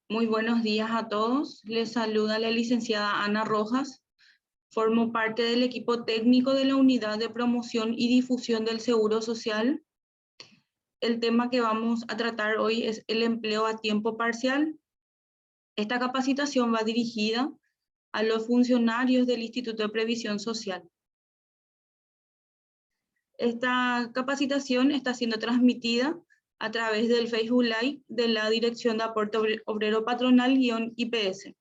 Muy buenos días a todos. Les saluda la licenciada Ana Rojas. Formo parte del equipo técnico de la Unidad de Promoción y Difusión del Seguro Social. El tema que vamos a tratar hoy es el empleo a tiempo parcial. Esta capacitación va dirigida a los funcionarios del Instituto de Previsión Social. Esta capacitación está siendo transmitida a través del Facebook Live de la Dirección de Aporte Obrero Patronal-IPS.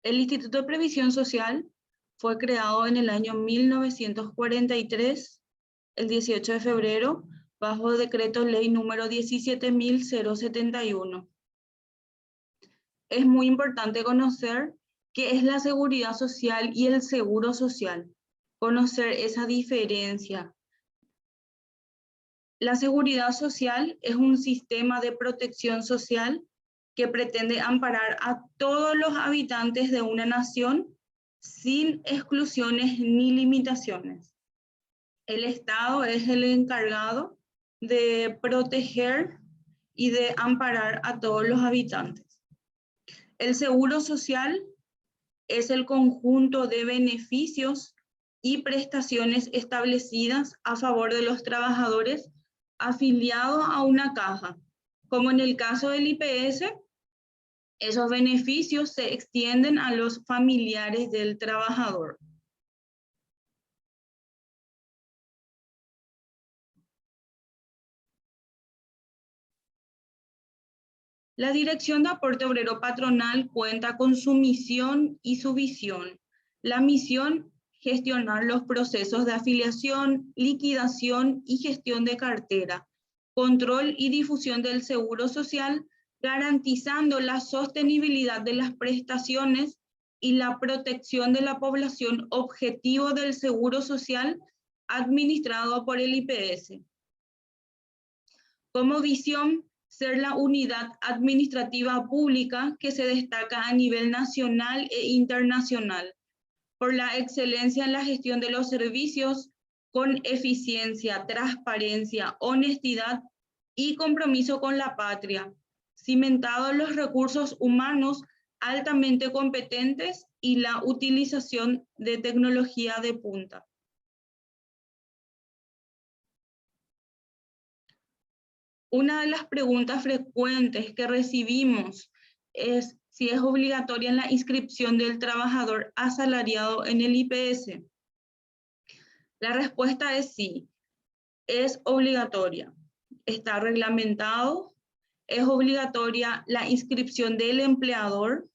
El Instituto de Previsión Social fue creado en el año 1943, el 18 de febrero, bajo decreto ley número 17.071. Es muy importante conocer qué es la seguridad social y el seguro social, conocer esa diferencia. La seguridad social es un sistema de protección social que pretende amparar a todos los habitantes de una nación sin exclusiones ni limitaciones. El Estado es el encargado de proteger y de amparar a todos los habitantes. El seguro social es el conjunto de beneficios y prestaciones establecidas a favor de los trabajadores afiliados a una caja. Como en el caso del IPS, esos beneficios se extienden a los familiares del trabajador. La Dirección de Aporte Obrero Patronal cuenta con su misión y su visión. La misión: gestionar los procesos de afiliación, liquidación y gestión de cartera, control y difusión del seguro social, garantizando la sostenibilidad de las prestaciones y la protección de la población objetivo del seguro social administrado por el IPS. Como visión, ser la unidad administrativa pública que se destaca a nivel nacional e internacional por la excelencia en la gestión de los servicios, con eficiencia, transparencia, honestidad y compromiso con la patria, cimentado en los recursos humanos altamente competentes y la utilización de tecnología de punta. Una de las preguntas frecuentes que recibimos es si es obligatoria la inscripción del trabajador asalariado en el IPS. La respuesta es sí, es obligatoria. Está reglamentado, es obligatoria la inscripción del empleador.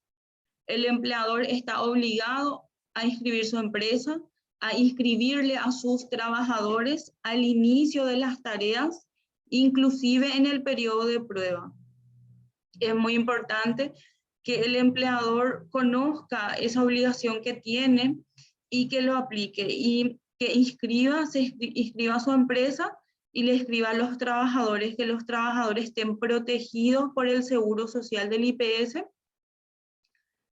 El empleador está obligado a inscribir su empresa, a inscribirle a sus trabajadores al inicio de las tareas, inclusive en el periodo de prueba. Es muy importante que el empleador conozca esa obligación que tiene y que lo aplique, y que inscriba a su empresa y le escriba a los trabajadores, que los trabajadores estén protegidos por el seguro social del IPS.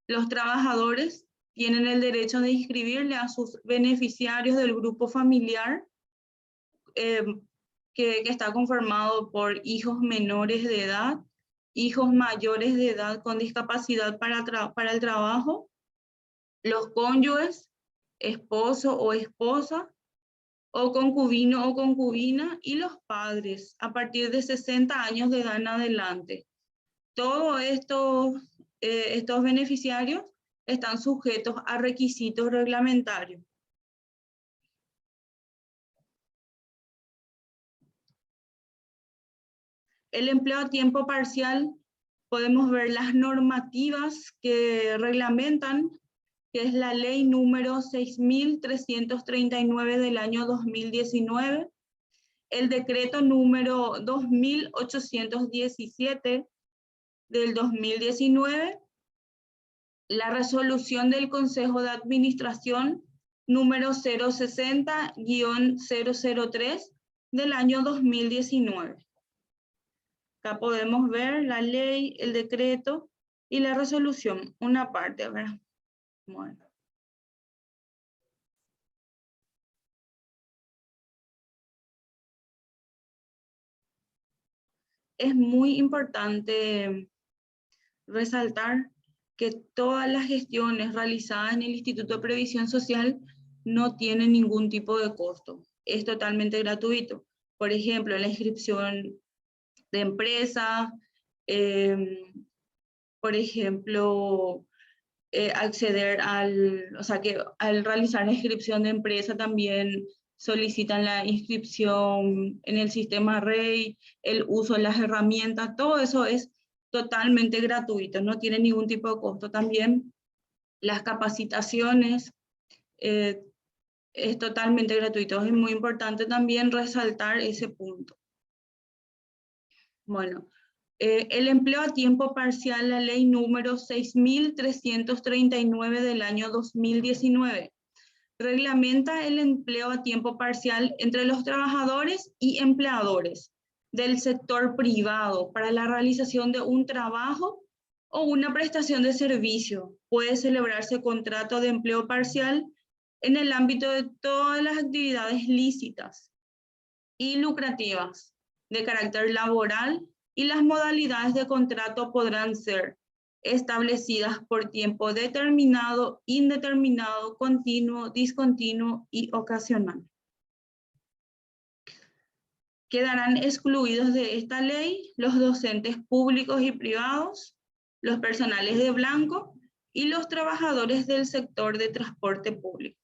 Los trabajadores tienen el derecho de inscribirle a sus beneficiarios del grupo familiar, que está conformado por hijos menores de edad, hijos mayores de edad con discapacidad para el trabajo, los cónyuges, esposo o esposa, o concubino o concubina, y los padres a partir de 60 años de edad en adelante. Todos estos beneficiarios están sujetos a requisitos reglamentarios. El empleo a tiempo parcial, podemos ver las normativas que reglamentan, que es la ley número 6.339 del año 2019, el decreto número 2.817 del 2019, la resolución del Consejo de Administración número 060-003 del año 2019. Acá podemos ver la ley, el decreto y la resolución, una parte, ¿verdad? Bueno. es muy importante resaltar que todas las gestiones realizadas en el Instituto de Previsión Social no tienen ningún tipo de costo. Es totalmente gratuito. Por ejemplo, la inscripción de empresas, por ejemplo, acceder o sea que al realizar la inscripción de empresa también solicitan la inscripción en el sistema REI, el uso de las herramientas, todo eso es totalmente gratuito, no tiene ningún tipo de costo. También las capacitaciones es totalmente gratuito. Es muy importante también resaltar ese punto. Bueno, el empleo a tiempo parcial, la ley número 6.339 del año 2019, reglamenta el empleo a tiempo parcial entre los trabajadores y empleadores del sector privado para la realización de un trabajo o una prestación de servicio. Puede celebrarse contrato de empleo parcial en el ámbito de todas las actividades lícitas y lucrativas de carácter laboral, y las modalidades de contrato podrán ser establecidas por tiempo determinado, indeterminado, continuo, discontinuo y ocasional. Quedarán excluidos de esta ley los docentes públicos y privados, los personales de blanco y los trabajadores del sector de transporte público.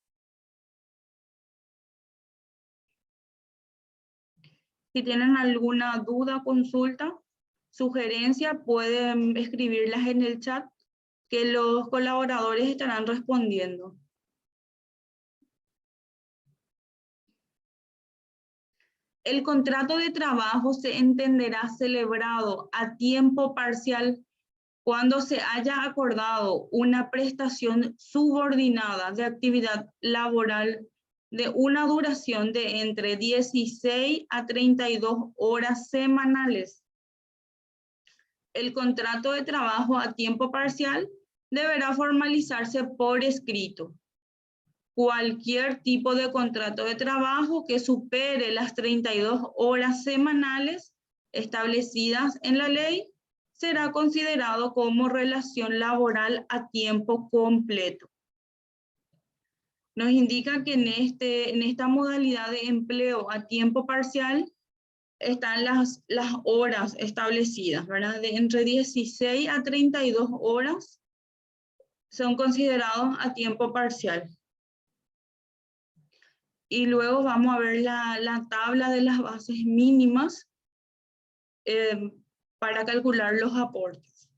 Si tienen alguna duda, consulta, sugerencia, pueden escribirlas en el chat que los colaboradores estarán respondiendo. El contrato de trabajo se entenderá celebrado a tiempo parcial cuando se haya acordado una prestación subordinada de actividad laboral de una duración de entre 16 a 32 horas semanales. El contrato de trabajo a tiempo parcial deberá formalizarse por escrito. Cualquier tipo de contrato de trabajo que supere las 32 horas semanales establecidas en la ley será considerado como relación laboral a tiempo completo. Nos indica que en esta modalidad de empleo a tiempo parcial están las horas establecidas, ¿verdad? De entre 16 a 32 horas son considerados a tiempo parcial. Y luego vamos a ver la tabla de las bases mínimas para calcular los aportes.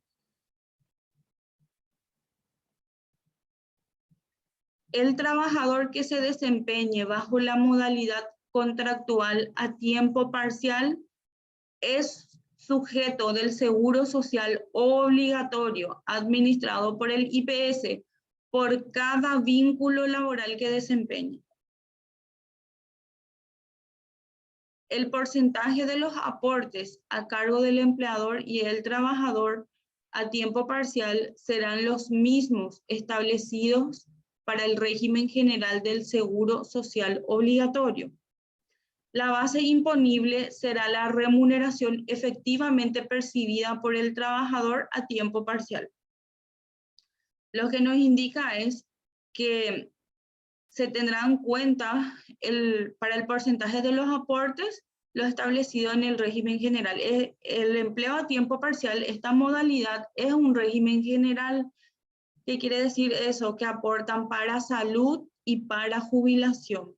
El trabajador que se desempeñe bajo la modalidad contractual a tiempo parcial es sujeto del seguro social obligatorio administrado por el IPS por cada vínculo laboral que desempeñe. El porcentaje de los aportes a cargo del empleador y el trabajador a tiempo parcial serán los mismos establecidos para el régimen general del seguro social obligatorio. La base imponible será la remuneración efectivamente percibida por el trabajador a tiempo parcial. Lo que nos indica es que se tendrá en cuenta para el porcentaje de los aportes lo establecido en el régimen general. El empleo a tiempo parcial, esta modalidad es un régimen general. ¿Qué quiere decir eso? Que aportan para salud y para jubilación.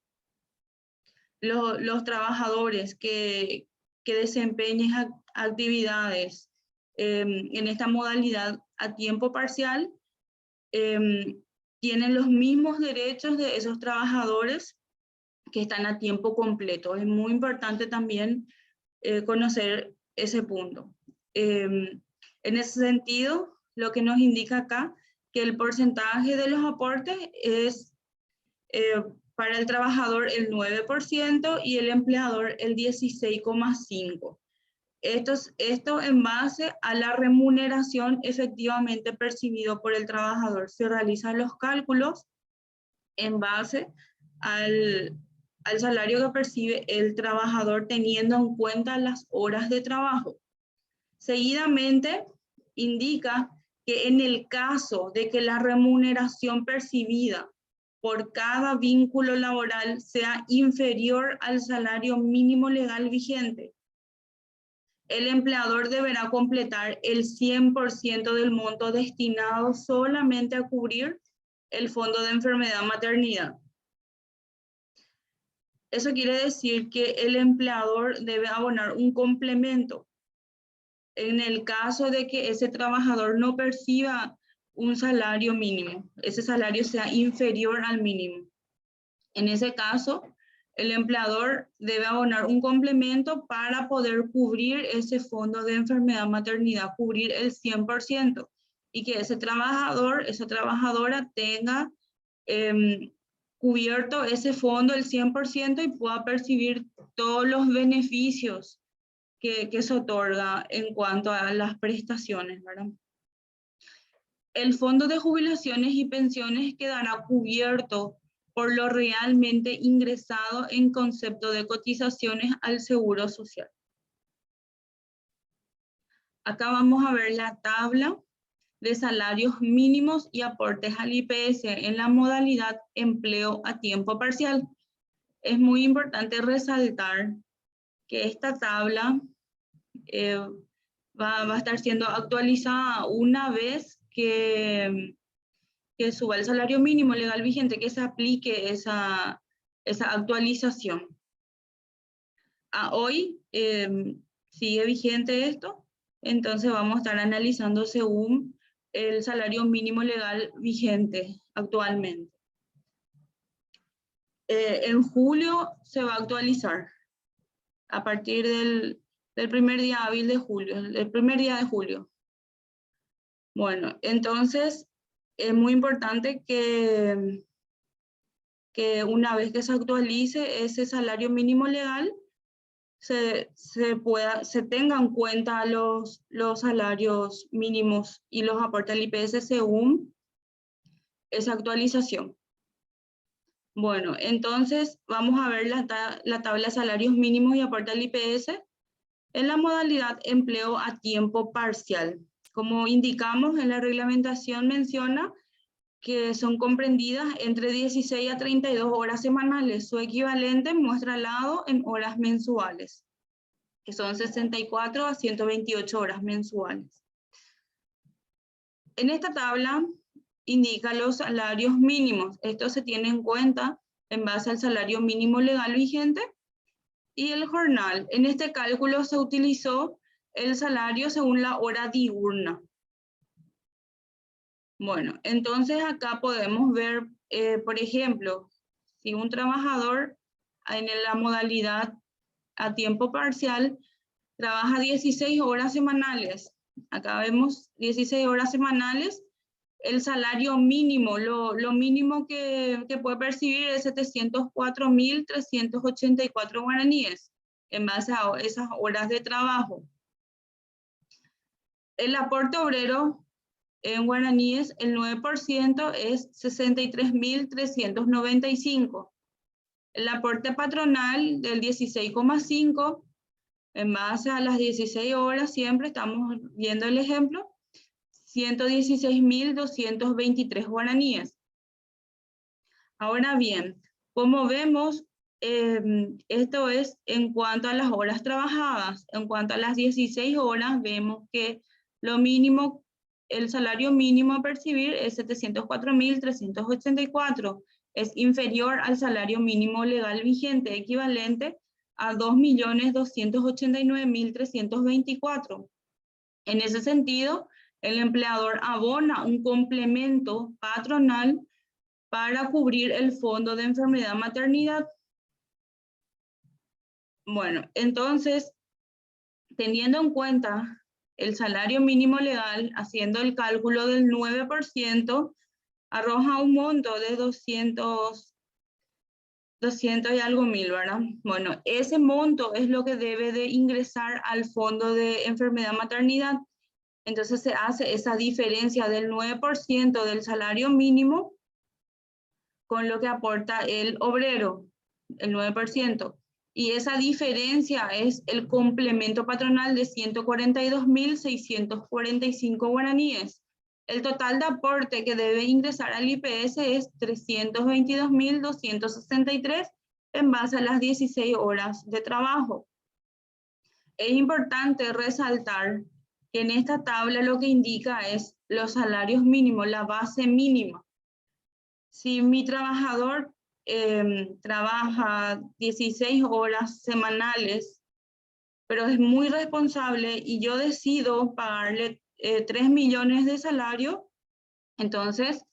Los trabajadores que desempeñen actividades en esta modalidad a tiempo parcial tienen los mismos derechos de esos trabajadores que están a tiempo completo. Es muy importante también conocer ese punto. En ese sentido, lo que nos indica acá, que el porcentaje de los aportes es para el trabajador el 9% y el empleador el 16,5%. Esto en base a la remuneración efectivamente percibido por el trabajador. Se realizan los cálculos en base al salario que percibe el trabajador teniendo en cuenta las horas de trabajo. Seguidamente, indica que en el caso de que la remuneración percibida por cada vínculo laboral sea inferior al salario mínimo legal vigente, el empleador deberá completar el 100% del monto destinado solamente a cubrir el fondo de enfermedad-maternidad. Eso quiere decir que el empleador debe abonar un complemento en el caso de que ese trabajador no perciba un salario mínimo, ese salario sea inferior al mínimo. En ese caso, el empleador debe abonar un complemento para poder cubrir ese fondo de enfermedad-maternidad, cubrir el 100%, y que ese trabajador, esa trabajadora tenga cubierto ese fondo el 100% y pueda percibir todos los beneficios que se otorga en cuanto a las prestaciones, ¿verdad? El fondo de jubilaciones y pensiones quedará cubierto por lo realmente ingresado en concepto de cotizaciones al Seguro Social. Acá vamos a ver la tabla de salarios mínimos y aportes al IPS en la modalidad empleo a tiempo parcial. Es muy importante resaltar que esta tabla va a estar siendo actualizada una vez que suba el salario mínimo legal vigente, que se aplique esa actualización. A hoy sigue vigente esto, entonces vamos a estar analizando según el salario mínimo legal vigente actualmente. En julio se va a actualizar, a partir del primer día hábil de julio, el primer día de julio. Bueno, entonces es muy importante que una vez que se actualice ese salario mínimo legal, se tengan en cuenta los salarios mínimos y los aportes al IPS según esa actualización. Bueno, entonces vamos a ver la tabla de salarios mínimos y aportes al IPS en la modalidad empleo a tiempo parcial. Como indicamos en la reglamentación menciona que son comprendidas entre 16 a 32 horas semanales. Su equivalente muestra al lado en horas mensuales, que son 64 a 128 horas mensuales. En esta tabla indica los salarios mínimos. Esto se tiene en cuenta en base al salario mínimo legal vigente y el jornal. En este cálculo se utilizó el salario según la hora diurna. Bueno, entonces acá podemos ver, por ejemplo, si un trabajador en la modalidad a tiempo parcial trabaja 16 horas semanales. Acá vemos 16 horas semanales. El salario mínimo, lo mínimo que puede percibir es 704.384 guaraníes en base a esas horas de trabajo. El aporte obrero en guaraníes, el 9% es 63.395. El aporte patronal del 16,5, en base a las 16 horas, siempre estamos viendo el ejemplo, 116.223 guaraníes. Ahora bien, como vemos, esto es en cuanto a las horas trabajadas. En cuanto a las 16 horas, vemos que lo mínimo, el salario mínimo a percibir es 704.384. Es inferior al salario mínimo legal vigente, equivalente a 2.289.324. En ese sentido, el empleador abona un complemento patronal para cubrir el fondo de enfermedad-maternidad. Bueno, entonces, teniendo en cuenta el salario mínimo legal, haciendo el cálculo del 9%, arroja un monto de 200 y algo mil, ¿verdad? Bueno, ese monto es lo que debe de ingresar al fondo de enfermedad-maternidad. Entonces se hace esa diferencia del 9% del salario mínimo con lo que aporta el obrero, el 9%. Y esa diferencia es el complemento patronal de 142.645 guaraníes. El total de aporte que debe ingresar al IPS es 322.263 en base a las 16 horas de trabajo. Es importante resaltar que en esta tabla lo que indica es los salarios mínimos, la base mínima. Si mi trabajador trabaja 16 horas semanales, pero es muy responsable y yo decido pagarle 3 millones de salario, entonces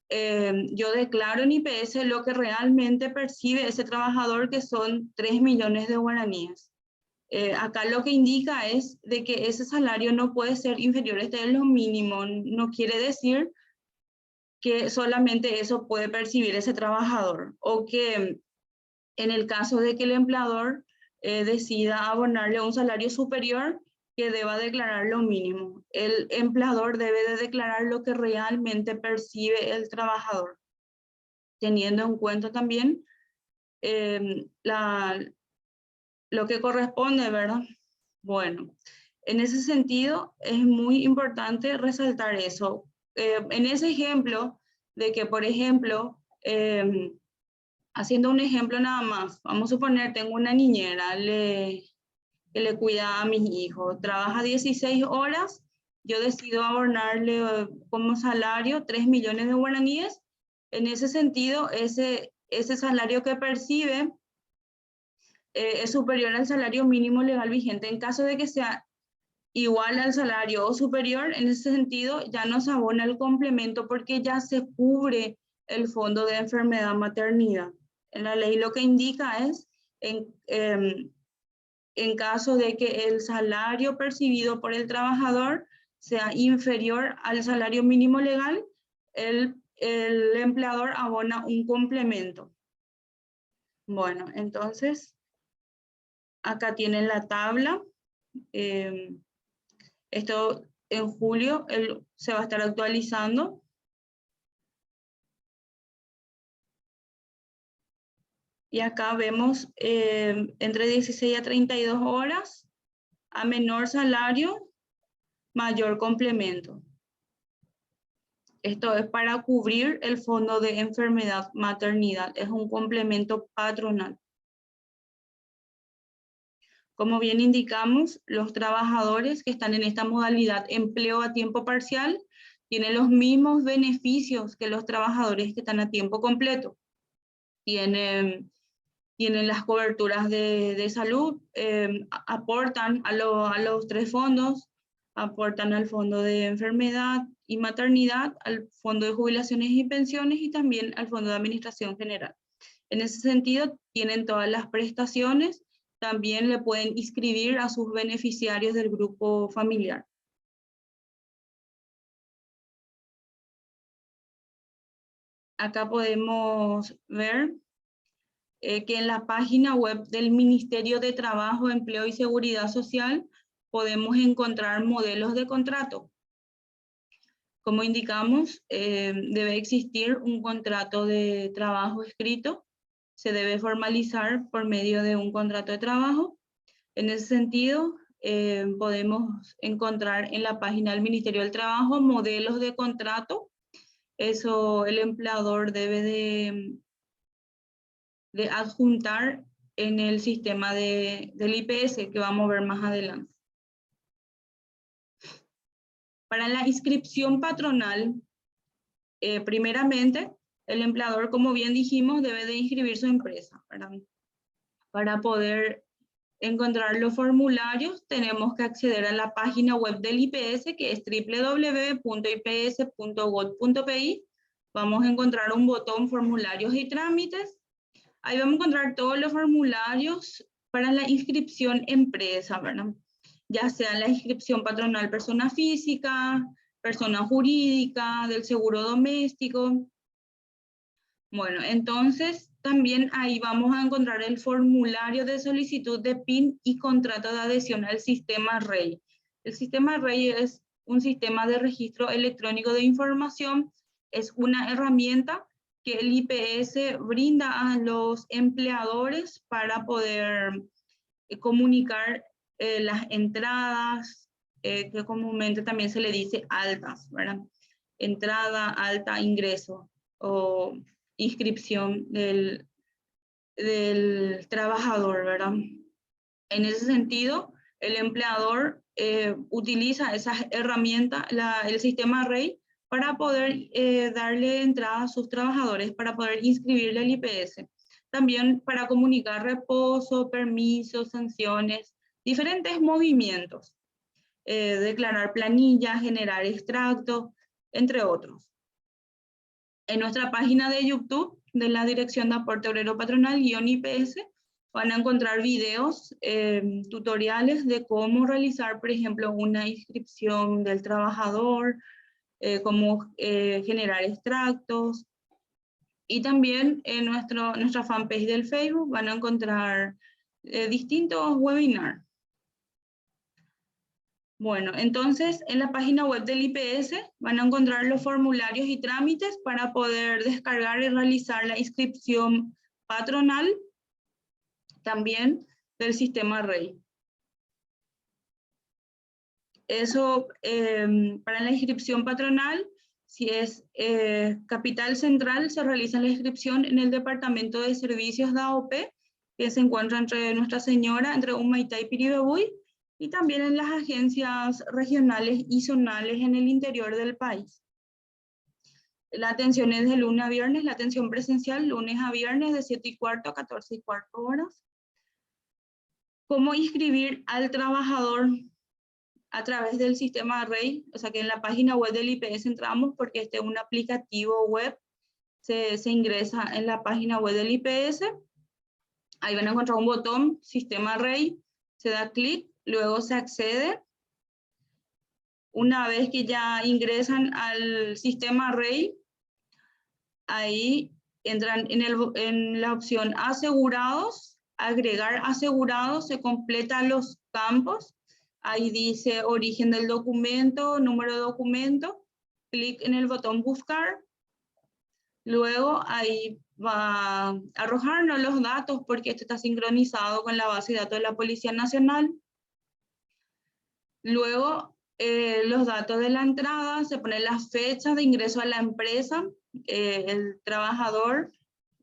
yo declaro en IPS lo que realmente percibe ese trabajador, que son 3 millones de guaraníes. Acá lo que indica es de que ese salario no puede ser inferior, este es lo mínimo, no quiere decir que solamente eso puede percibir ese trabajador, o que en el caso de que el empleador decida abonarle un salario superior, que deba declarar lo mínimo. El empleador debe de declarar lo que realmente percibe el trabajador, teniendo en cuenta también lo que corresponde, ¿verdad? Bueno, en ese sentido es muy importante resaltar eso. En ese ejemplo de que, por ejemplo, haciendo un ejemplo nada más, vamos a suponer, tengo una niñera que le cuida a mis hijos, trabaja 16 horas, yo decido abonarle como salario 3 millones de guaraníes. En ese sentido, ese salario que percibe es superior al salario mínimo legal vigente. En caso de que sea igual al salario o superior, en ese sentido ya no se abona el complemento porque ya se cubre el fondo de enfermedad maternidad. En la ley lo que indica es, en caso de que el salario percibido por el trabajador sea inferior al salario mínimo legal, el empleador abona un complemento. Bueno, entonces, acá tienen la tabla. Esto en julio se va a estar actualizando. Y acá vemos entre 16 a 32 horas, a menor salario, mayor complemento. Esto es para cubrir el fondo de enfermedad maternidad. Es un complemento patronal. Como bien indicamos, los trabajadores que están en esta modalidad empleo a tiempo parcial tienen los mismos beneficios que los trabajadores que están a tiempo completo. Tienen las coberturas de salud, aportan a los 3 fondos, aportan al fondo de enfermedad y maternidad, al fondo de jubilaciones y pensiones y también al fondo de administración general. En ese sentido, tienen todas las prestaciones, también le pueden inscribir a sus beneficiarios del grupo familiar. Acá podemos ver que en la página web del Ministerio de Trabajo, Empleo y Seguridad Social podemos encontrar modelos de contrato. Como indicamos, debe existir un contrato de trabajo escrito, se debe formalizar por medio de un contrato de trabajo. En ese sentido, podemos encontrar en la página del Ministerio del Trabajo modelos de contrato. Eso el empleador debe de adjuntar en el sistema del IPS, que vamos a ver más adelante. Para la inscripción patronal, primeramente, el empleador, como bien dijimos, debe de inscribir su empresa. Para poder encontrar los formularios, tenemos que acceder a la página web del IPS, que es www.ips.gov.pi. Vamos a encontrar un botón formularios y trámites. Ahí vamos a encontrar todos los formularios para la inscripción empresa, ¿verdad? Ya sea la inscripción patronal persona física, persona jurídica, del seguro doméstico. Bueno, entonces también ahí vamos a encontrar el formulario de solicitud de PIN y contrato de adhesión al sistema REI. El sistema REI es un sistema de registro electrónico de información, es una herramienta que el IPS brinda a los empleadores para poder comunicar las entradas, que comúnmente también se le dice altas, ¿verdad? Entrada, alta, ingreso o inscripción del trabajador, ¿verdad? En ese sentido, el empleador utiliza esas herramientas, el sistema REI, para poder darle entrada a sus trabajadores, para poder inscribirle al IPS. También para comunicar reposo, permisos, sanciones, diferentes movimientos. Declarar planillas, generar extractos, entre otros. En nuestra página de YouTube de la Dirección de Aporte Obrero Patronal _IPS van a encontrar videos, tutoriales de cómo realizar, por ejemplo, una inscripción del trabajador, cómo generar extractos. Y también en nuestra fanpage del Facebook van a encontrar distintos webinars. Bueno, entonces en la página web del IPS van a encontrar los formularios y trámites para poder descargar y realizar la inscripción patronal, también del sistema REI. Eso, para la inscripción patronal, si es Capital Central, se realiza la inscripción en el Departamento de Servicios de AOP, que se encuentra entre Nuestra Señora, entre Humaitá y Piribebuy, y también en las agencias regionales y zonales en el interior del país. La atención es de lunes a viernes, la atención presencial lunes a viernes de 7:15 a 14:15 horas. ¿Cómo inscribir al trabajador a través del sistema REI? O sea que en la página web del IPS entramos porque este es un aplicativo web, se ingresa en la página web del IPS, ahí van a encontrar un botón, sistema REI, se da clic, luego se accede. Una vez que ya ingresan al sistema REI, ahí entran en la opción asegurados, agregar asegurados, se completan los campos, ahí dice origen del documento, número de documento, clic en el botón buscar, luego ahí va a arrojarnos los datos porque esto está sincronizado con la base de datos de la Policía Nacional. Luego, los datos de la entrada, se ponen las fechas de ingreso a la empresa, el trabajador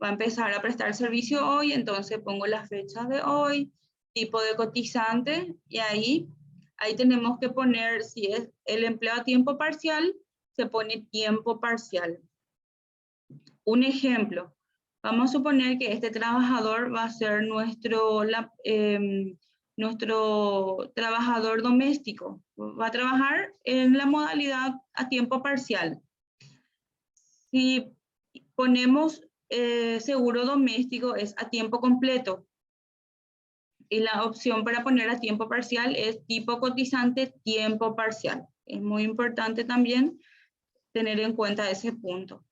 va a empezar a prestar servicio hoy, entonces pongo las fechas de hoy, tipo de cotizante, y ahí tenemos que poner, si es el empleo a tiempo parcial, se pone tiempo parcial. Un ejemplo, vamos a suponer que este trabajador va a ser nuestro trabajador doméstico, va a trabajar en la modalidad a tiempo parcial. Si ponemos seguro doméstico es a tiempo completo, y la opción para poner a tiempo parcial es tipo cotizante tiempo parcial. Es muy importante también tener en cuenta ese punto.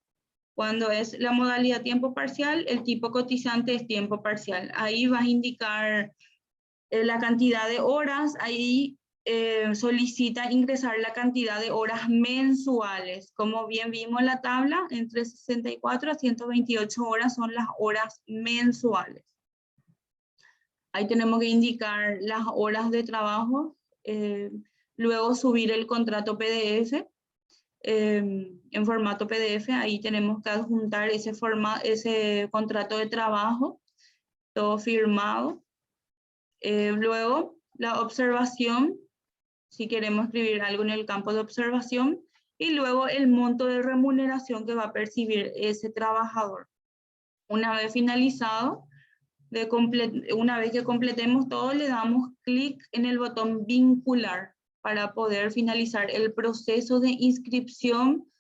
Cuando es la modalidad tiempo parcial, el tipo cotizante es tiempo parcial. Ahí vas a indicar la cantidad de horas, ahí solicita ingresar la cantidad de horas mensuales. Como bien vimos en la tabla, entre 64 a 128 horas son las horas mensuales. Ahí tenemos que indicar las horas de trabajo, luego subir el contrato PDF, en formato PDF, ahí tenemos que adjuntar ese contrato de trabajo, todo firmado. Luego, la observación, si queremos escribir algo en el campo de observación, y luego el monto de remuneración que va a percibir ese trabajador. Una vez finalizado, una vez que completemos todo, le damos clic en el botón vincular para poder finalizar el proceso de inscripción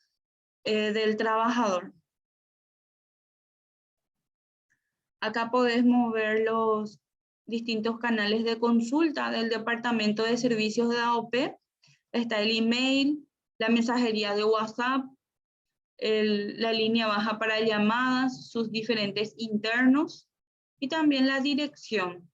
del trabajador. Acá podemos ver los distintos canales de consulta del Departamento de Servicios de AOP. Está el email, la mensajería de WhatsApp, la línea baja para llamadas, sus diferentes internos y también la dirección.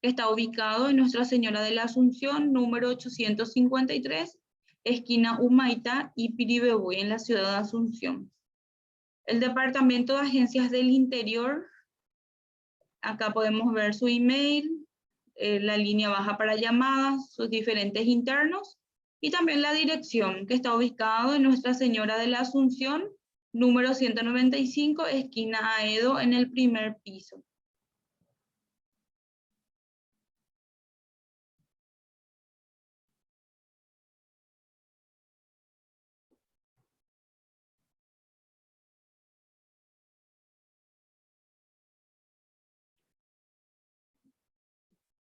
Está ubicado en Nuestra Señora de la Asunción, número 853, esquina Humaitá y Piribebuy, en la ciudad de Asunción. El Departamento de Agencias del Interior, acá podemos ver su email, la línea baja para llamadas, sus diferentes internos y también la dirección que está ubicado en Nuestra Señora de la Asunción, número 195, esquina Aedo, en el primer piso.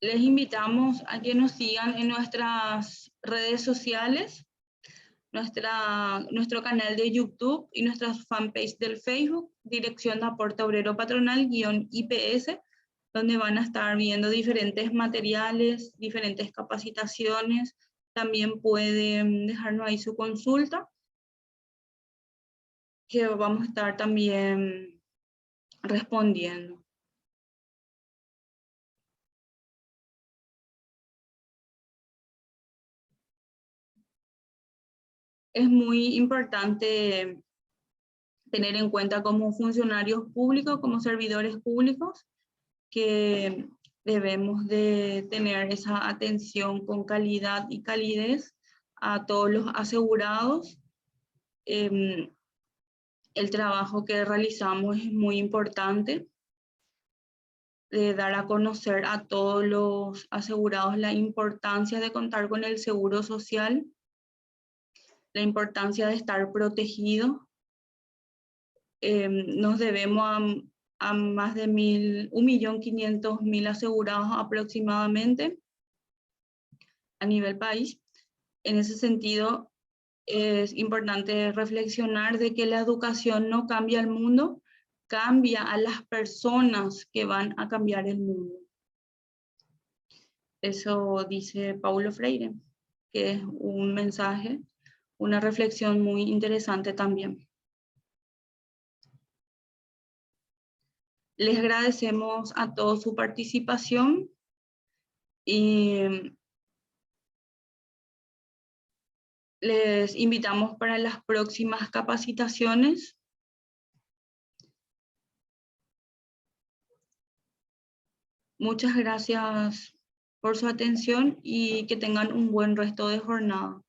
Les invitamos a que nos sigan en nuestras redes sociales, nuestro canal de YouTube y nuestra fanpage del Facebook, Dirección de Aporte Obrero Patronal -IPS, donde van a estar viendo diferentes materiales, diferentes capacitaciones. También pueden dejarnos ahí su consulta, que vamos a estar también respondiendo. Es muy importante tener en cuenta como funcionarios públicos, como servidores públicos, que debemos de tener esa atención con calidad y calidez a todos los asegurados. El trabajo que realizamos es muy importante, de dar a conocer a todos los asegurados la importancia de contar con el seguro social, la importancia de estar protegido. Nos debemos a más de 1.500.000 asegurados aproximadamente a nivel país. En ese sentido, es importante reflexionar de que la educación no cambia el mundo, cambia a las personas que van a cambiar el mundo. Eso dice Paulo Freire, que es un mensaje, una reflexión muy interesante también. Les agradecemos a todos su participación y les invitamos para las próximas capacitaciones. Muchas gracias por su atención y que tengan un buen resto de jornada.